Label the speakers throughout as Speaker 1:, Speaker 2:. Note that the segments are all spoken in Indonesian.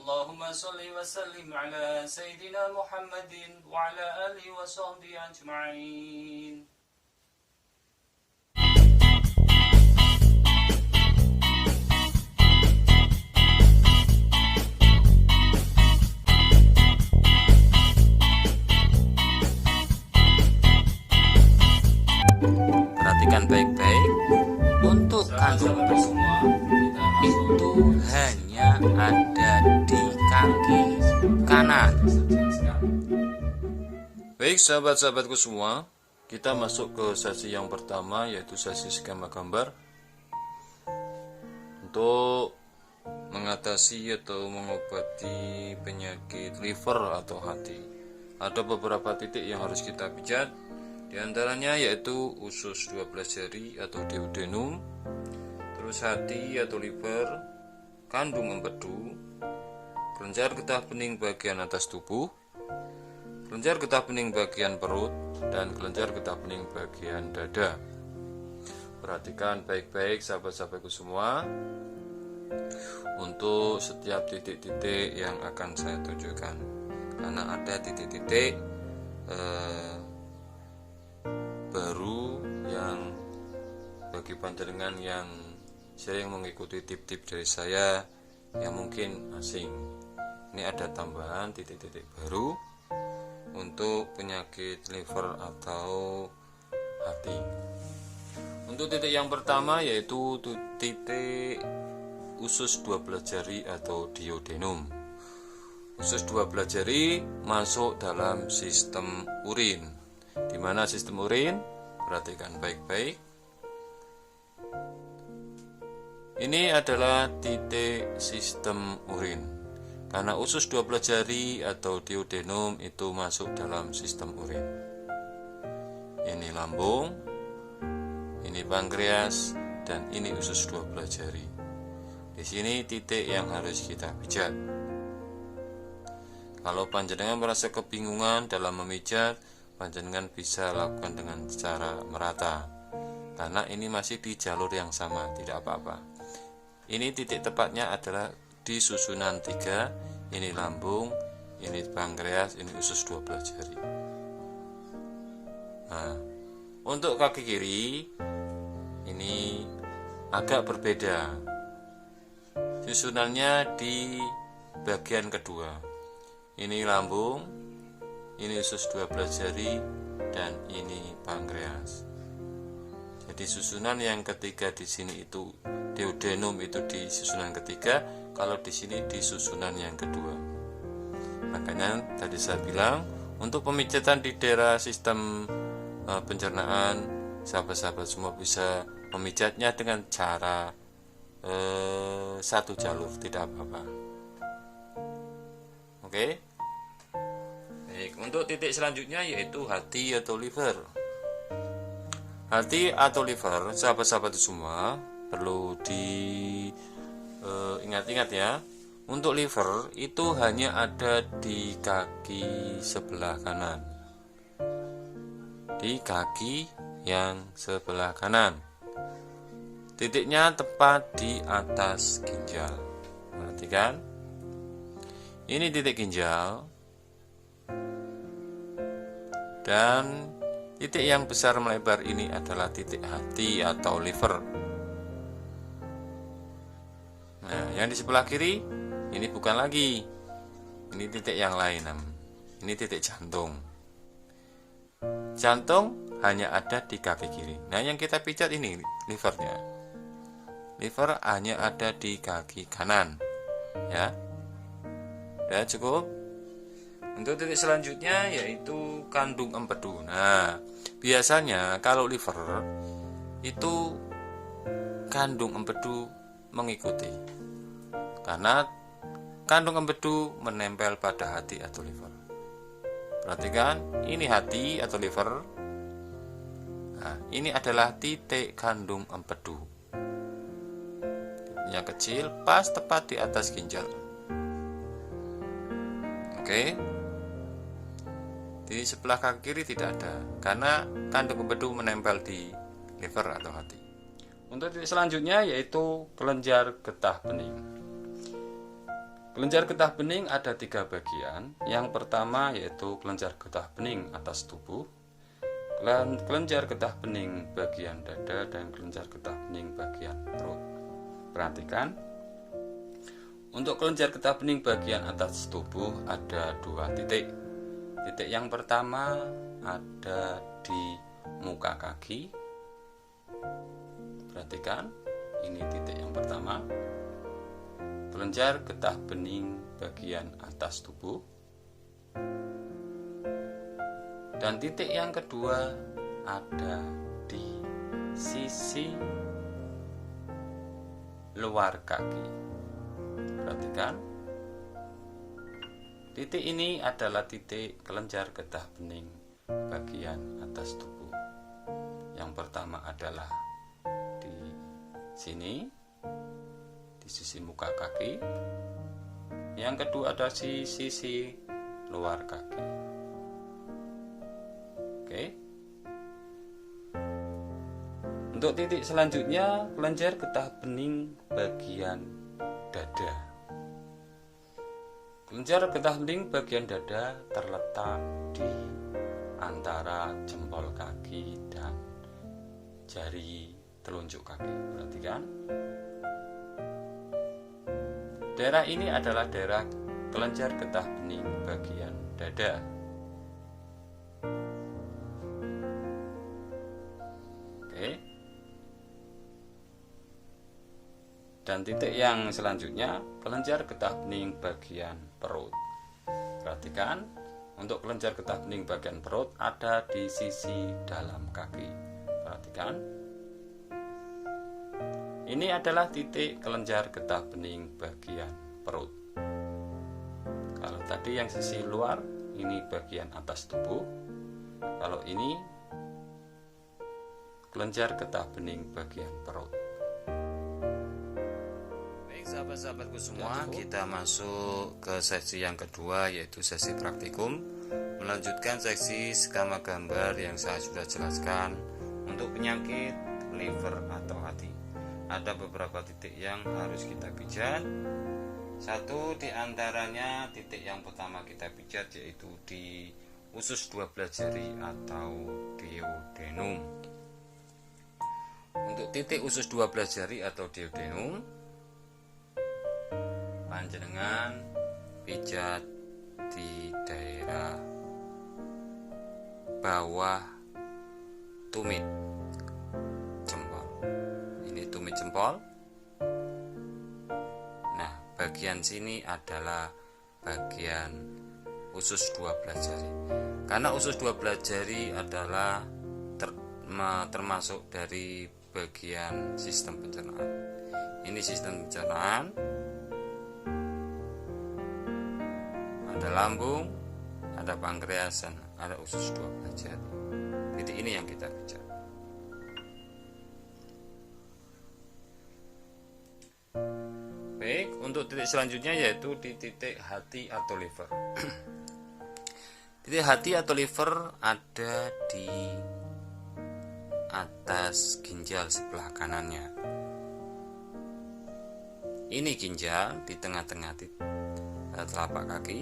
Speaker 1: Allahumma salli wa sallim ala Sayyidina Muhammadin wa ala alihi wa sahbihi ajma'in.
Speaker 2: Perhatikan baik-baik. Untuk kandung semua itu hanya ada di kaki kanan.
Speaker 3: Baik sahabat-sahabatku semua, kita masuk ke sesi yang pertama, yaitu sesi skema gambar untuk mengatasi atau mengobati penyakit liver atau hati. Ada beberapa titik yang harus kita pijat, di antaranya yaitu usus 12 jari atau duodenum, terus hati atau liver, kandung empedu, kelenjar getah bening bagian atas tubuh, kelenjar getah bening bagian perut, dan kelenjar getah bening bagian dada. Perhatikan baik-baik sahabat-sahabatku semua untuk setiap titik-titik yang akan saya tunjukkan, karena ada titik-titik baru yang bagi panjenengan yang sering mengikuti tip-tip dari saya yang mungkin asing. Ini ada tambahan titik-titik baru untuk penyakit liver atau hati. Untuk titik yang pertama yaitu titik usus 12 jari atau duodenum. Usus 12 jari masuk dalam sistem urin. Di mana sistem urin? Perhatikan baik-baik. Ini adalah titik sistem urin. Karena usus 12 jari atau duodenum itu masuk dalam sistem urin. Ini lambung, ini pankreas, dan ini usus 12 jari. Di sini titik yang harus kita pijat. Kalau panjenengan merasa kebingungan dalam memijat, panjenengan bisa lakukan dengan cara merata, karena ini masih di jalur yang sama, tidak apa-apa. Ini titik tepatnya adalah di susunan 3, ini lambung, ini pankreas, ini usus 12 jari. Nah, untuk kaki kiri ini agak berbeda. Susunannya di bagian kedua. Ini lambung, ini usus 12 jari, dan ini pankreas. Jadi susunan yang ketiga di sini itu duodenum itu di susunan ketiga, kalau di sini di susunan yang kedua. Makanya tadi saya bilang untuk pemijatan di daerah sistem pencernaan, sahabat-sahabat semua bisa memijatnya dengan cara satu jalur, tidak apa-apa. Oke. Baik, untuk titik selanjutnya yaitu hati atau liver. Hati atau liver, sahabat-sahabat semua perlu diingat-ingat ya. Untuk liver itu hanya ada di kaki sebelah kanan. Di kaki yang sebelah kanan. Titiknya tepat di atas ginjal. Perhatikan. Ini titik ginjal. Dan titik yang besar melebar ini adalah titik hati atau liver. Nah, yang di sebelah kiri ini bukan lagi. Ini titik yang lain. Ini titik jantung. Jantung hanya ada di kaki kiri. Nah, yang kita pijat ini livernya. Liver hanya ada di kaki kanan. Ya. Sudah cukup. Untuk titik selanjutnya yaitu kandung empedu. Nah, biasanya kalau liver itu kandung empedu mengikuti, karena kandung empedu menempel pada hati atau liver. Perhatikan, ini hati atau liver. Nah, ini adalah titik kandung empedu. Titiknya kecil, pas tepat di atas ginjal. Oke. Di sebelah kaki kiri tidak ada, karena kandung empedu menempel di liver atau hati. Untuk titik selanjutnya yaitu kelenjar getah bening. Kelenjar getah bening ada 3 bagian. Yang pertama yaitu kelenjar getah bening atas tubuh, kelenjar getah bening bagian dada, dan kelenjar getah bening bagian perut. Perhatikan, untuk kelenjar getah bening bagian atas tubuh ada 2 titik. Titik yang pertama ada di muka kaki. Perhatikan, ini titik yang pertama. Kelenjar getah bening bagian atas tubuh. Dan titik yang kedua ada di sisi luar kaki. Perhatikan, titik ini adalah titik kelenjar getah bening bagian atas tubuh. Yang pertama adalah di sini, di sisi muka kaki. Yang kedua ada di sisi luar kaki. Oke. Untuk titik selanjutnya, kelenjar getah bening bagian dada. Kelenjar getah bening bagian dada terletak di antara jempol kaki dan jari telunjuk kaki. Perhatikan, daerah ini adalah daerah kelenjar getah bening bagian dada. Oke. Dan titik yang selanjutnya, kelenjar getah bening bagian perut. Perhatikan, untuk kelenjar getah bening bagian perut ada di sisi dalam kaki. Perhatikan, ini adalah titik kelenjar getah bening bagian perut. Kalau tadi yang sisi luar, ini bagian atas tubuh. Kalau ini kelenjar getah bening bagian perut.
Speaker 2: Baik sahabat-sahabatku semua, kita masuk ke sesi yang kedua, yaitu sesi praktikum. Melanjutkan seksi skema gambar yang saya sudah jelaskan untuk penyakit liver atau hati. Ada beberapa titik yang harus kita pijat. Satu di antaranya, titik yang pertama kita pijat yaitu di usus 12 jari atau duodenum. Untuk titik usus 12 jari atau duodenum, panjenengan pijat di daerah bawah tumit jempol. Ini tumit jempol. Nah, bagian sini adalah bagian usus 12 jari. Karena usus 12 jari adalah termasuk dari bagian sistem pencernaan. Ini sistem pencernaan. Ada lambung, ada pankreas, ada usus 12 jari. Titik ini yang kita pijat. Baik, untuk titik selanjutnya yaitu di titik hati atau liver. Titik hati atau liver ada di atas ginjal sebelah kanannya. Ini ginjal di tengah-tengah telapak kaki.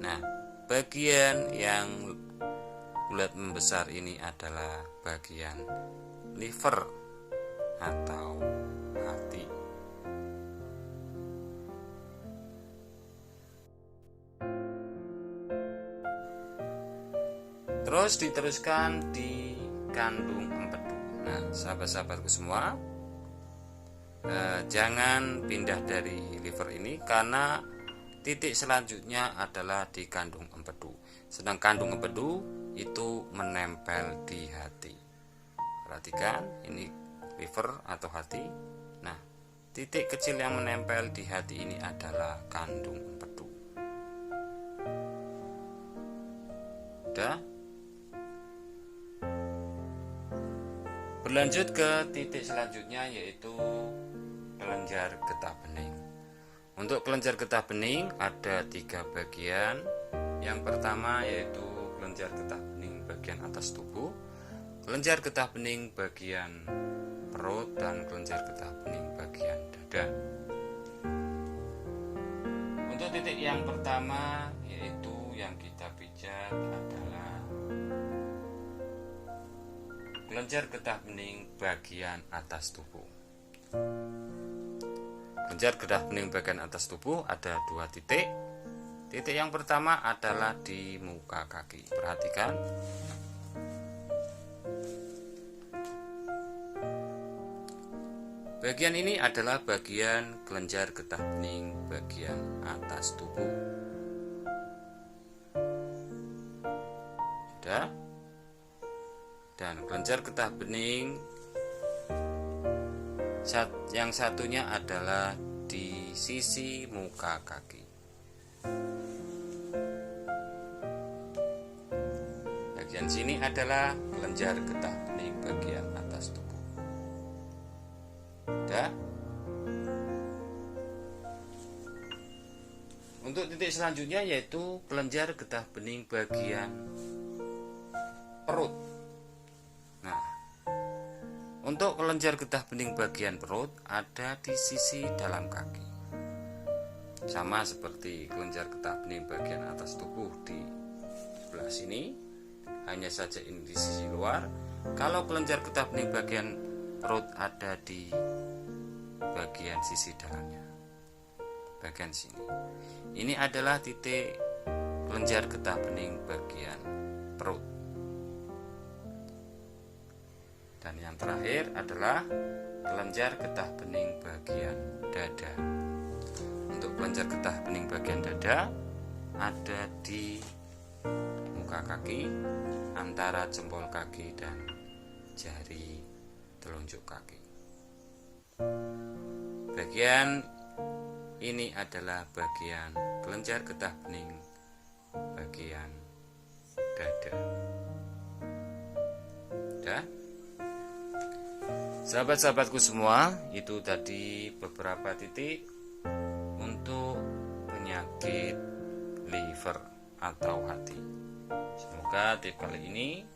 Speaker 2: Nah, bagian yang bulat membesar ini adalah bagian liver atau hati. Terus diteruskan di kandung empedu. Nah, sahabat-sahabatku semua, jangan pindah dari liver ini karena titik selanjutnya adalah di kandung empedu. Sedang kandung empedu itu menempel di hati. Perhatikan, ini liver atau hati. Nah, titik kecil yang menempel di hati ini adalah kandung empedu. Udah? Berlanjut ke titik selanjutnya yaitu kelenjar getah bening. Untuk kelenjar getah bening ada 3 bagian. Yang pertama yaitu kelenjar getah bening bagian atas tubuh, kelenjar getah bening bagian perut, dan kelenjar getah bening bagian dada. Untuk titik yang pertama yaitu yang kita pijat adalah kelenjar getah bening bagian atas tubuh. Kelenjar getah bening bagian atas tubuh ada 2 titik. Titik yang pertama adalah di muka kaki. Perhatikan. Bagian ini adalah bagian kelenjar getah bening bagian atas tubuh. Sudah. Dan kelenjar getah bening yang satunya adalah di sisi muka kaki. Bagian sini adalah kelenjar getah bening bagian atas tubuh. Sudah. Untuk titik selanjutnya yaitu kelenjar getah bening bagian perut. Nah, untuk kelenjar getah bening bagian perut ada di sisi dalam kaki. Sama seperti kelenjar getah bening bagian atas tubuh di sebelah sini, hanya saja ini di sisi luar. Kalau kelenjar getah bening bagian perut ada di bagian sisi dalamnya, bagian sini. Ini adalah titik kelenjar getah bening bagian perut. Dan yang terakhir adalah kelenjar getah bening bagian dada. Untuk kelenjar getah bening bagian dada ada di muka kaki, antara jempol kaki dan jari telunjuk kaki. Bagian ini adalah bagian kelenjar getah bening bagian dada. Sudah? Sahabat-sahabatku semua, itu tadi beberapa titik untuk penyakit liver atau hati. Semoga tips kali ini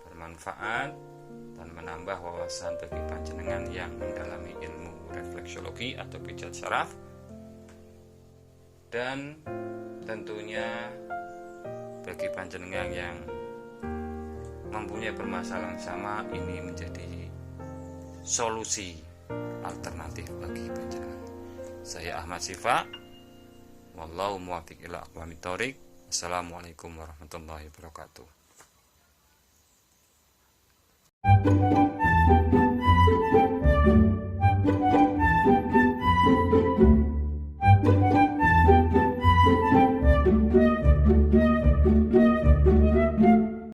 Speaker 2: bermanfaat dan menambah wawasan bagi panjenengan yang mendalami ilmu refleksiologi atau pijat syaraf, dan tentunya bagi panjenengan yang mempunyai permasalahan sama, ini menjadi solusi alternatif bagi panjenengan. Saya Ahmad Sifa, wallahu muwaffiq ila aqwamit thoriq. Assalamualaikum warahmatullahi wabarakatuh.